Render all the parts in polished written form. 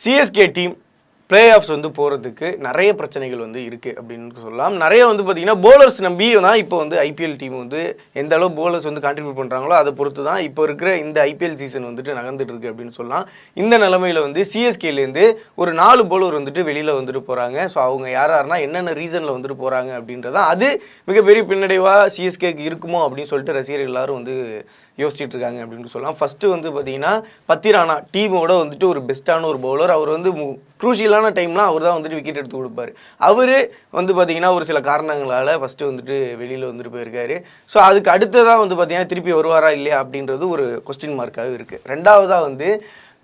CSK team play of வந்து போகிறதுக்கு நிறைய பிரச்சனைகள் வந்து இருக்குது அப்படின்னு சொல்லலாம். நிறைய வந்து பார்த்திங்கன்னா போலர்ஸ் நம்பி தான் இப்போ வந்து ஐபிஎல் டீம் வந்து எந்த அளவு போலர்ஸ் வந்து கான்ட்ரிபியூட் பண்ணுறாங்களோ அதை பொறுத்து தான் இப்போ இருக்கிற இந்த ஐபிஎல் சீசன் வந்துட்டு நகர்ந்துட்டு இருக்கு அப்படின்னு சொல்லலாம். இந்த நிலமையில் வந்து சிஎஸ்கேலேருந்து ஒரு 4 போலர் வந்துட்டு வெளியில் வந்துட்டு போகிறாங்க. ஸோ அவங்க யாருன்னா என்னென்ன ரீசனில் வந்துட்டு போகிறாங்க அப்படின்றதான் அது மிகப்பெரிய பின்னடைவாக சிஎஸ்கேக்கு இருக்குமோ அப்படின்னு சொல்லிட்டு ரசிகர்கள் எல்லாரும் வந்து யோசிச்சுட்டு இருக்காங்க அப்படின்னு சொல்லலாம். ஃபஸ்ட்டு வந்து பார்த்திங்கன்னா பத்திரானா டீமோட வந்துட்டு ஒரு பெஸ்ட்டான ஒரு பவுலர். அவர் வந்து க்ரூஷியலான டைம்லாம் அவர் தான் வந்துட்டு விக்கெட் எடுத்து கொடுப்பார். அவர் வந்து பார்த்திங்கன்னா ஒரு சில காரணங்களால் ஃபஸ்ட்டு வந்துட்டு வெளியில் வந்துட்டு போயிருக்காரு. ஸோ அதுக்கு அடுத்ததாக வந்து பார்த்திங்கன்னா திருப்பி வருவாரா இல்லையா அப்படின்றது ஒரு கொஸ்டின் மார்க்காகவே இருக்குது. ரெண்டாவதாக வந்து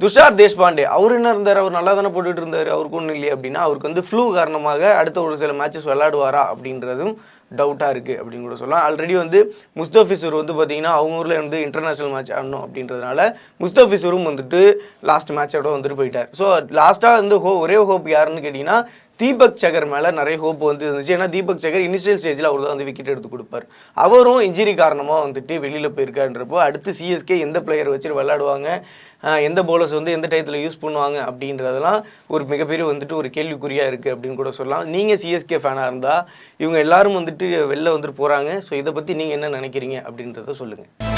துஷார் தேஷ்பாண்டே அவர் என்ன இருந்தார், அவர் நல்லா தானே போட்டுட்டு இருந்தார், அவருக்கு ஒன்றும் இல்லையா அப்படின்னா அவருக்கு வந்து ஃப்ளூ காரணமாக அடுத்த ஒரு சில மேட்சஸ் விளையாடுவாரா அப்படின்றதும் டவுட்டாக இருக்குது அப்படின்னு கூட சொல்லலாம். ஆல்ரெடி வந்து முஸ்தபிசூர் வந்து பார்த்திங்கன்னா அவங்க ஊரில் வந்து இன்டர்நேஷ்னல் மேட்ச் ஆடணும் அப்படின்றதுனால முஸ்தபிசூரும் வந்துட்டு லாஸ்ட் மேட்சோட வந்துட்டு போயிட்டார். ஸோ லாஸ்ட்டாக வந்து ஒரே ஹோப் யாருன்னு கேட்டிங்கன்னா தீபக் சகர் மேலே நிறைய ஹோப் வந்து இருந்துச்சு. ஏன்னா தீபக் சகர் இனிஷியல் ஸ்டேஜில் அவர் தான் வந்து விக்கெட் எடுத்து கொடுப்பார். அவரும் இன்ஜுரி காரணமாக வந்துட்டு வெளியில் போயிருக்கான்றப்போ அடுத்து சிஎஸ்கே எந்த பிளேயர் வச்சு விளையாடுவாங்க, எந்த பவுலர்ஸ் வந்து எந்த டயத்தில் யூஸ் பண்ணுவாங்க அப்படின்றதெல்லாம் ஒரு மிகப்பெரிய வந்துட்டு ஒரு கேள்விக்குறியாக இருக்குது அப்படின்னு கூட சொல்லலாம். நீங்கள் சிஎஸ்கே ஃபேனாக இருந்தால் இவங்க எல்லாரும் வந்துட்டு வெளில வந்துட்டு போகிறாங்க. ஸோ இதை பற்றி நீங்கள் என்ன நினைக்கிறீங்க அப்படின்றத சொல்லுங்கள்.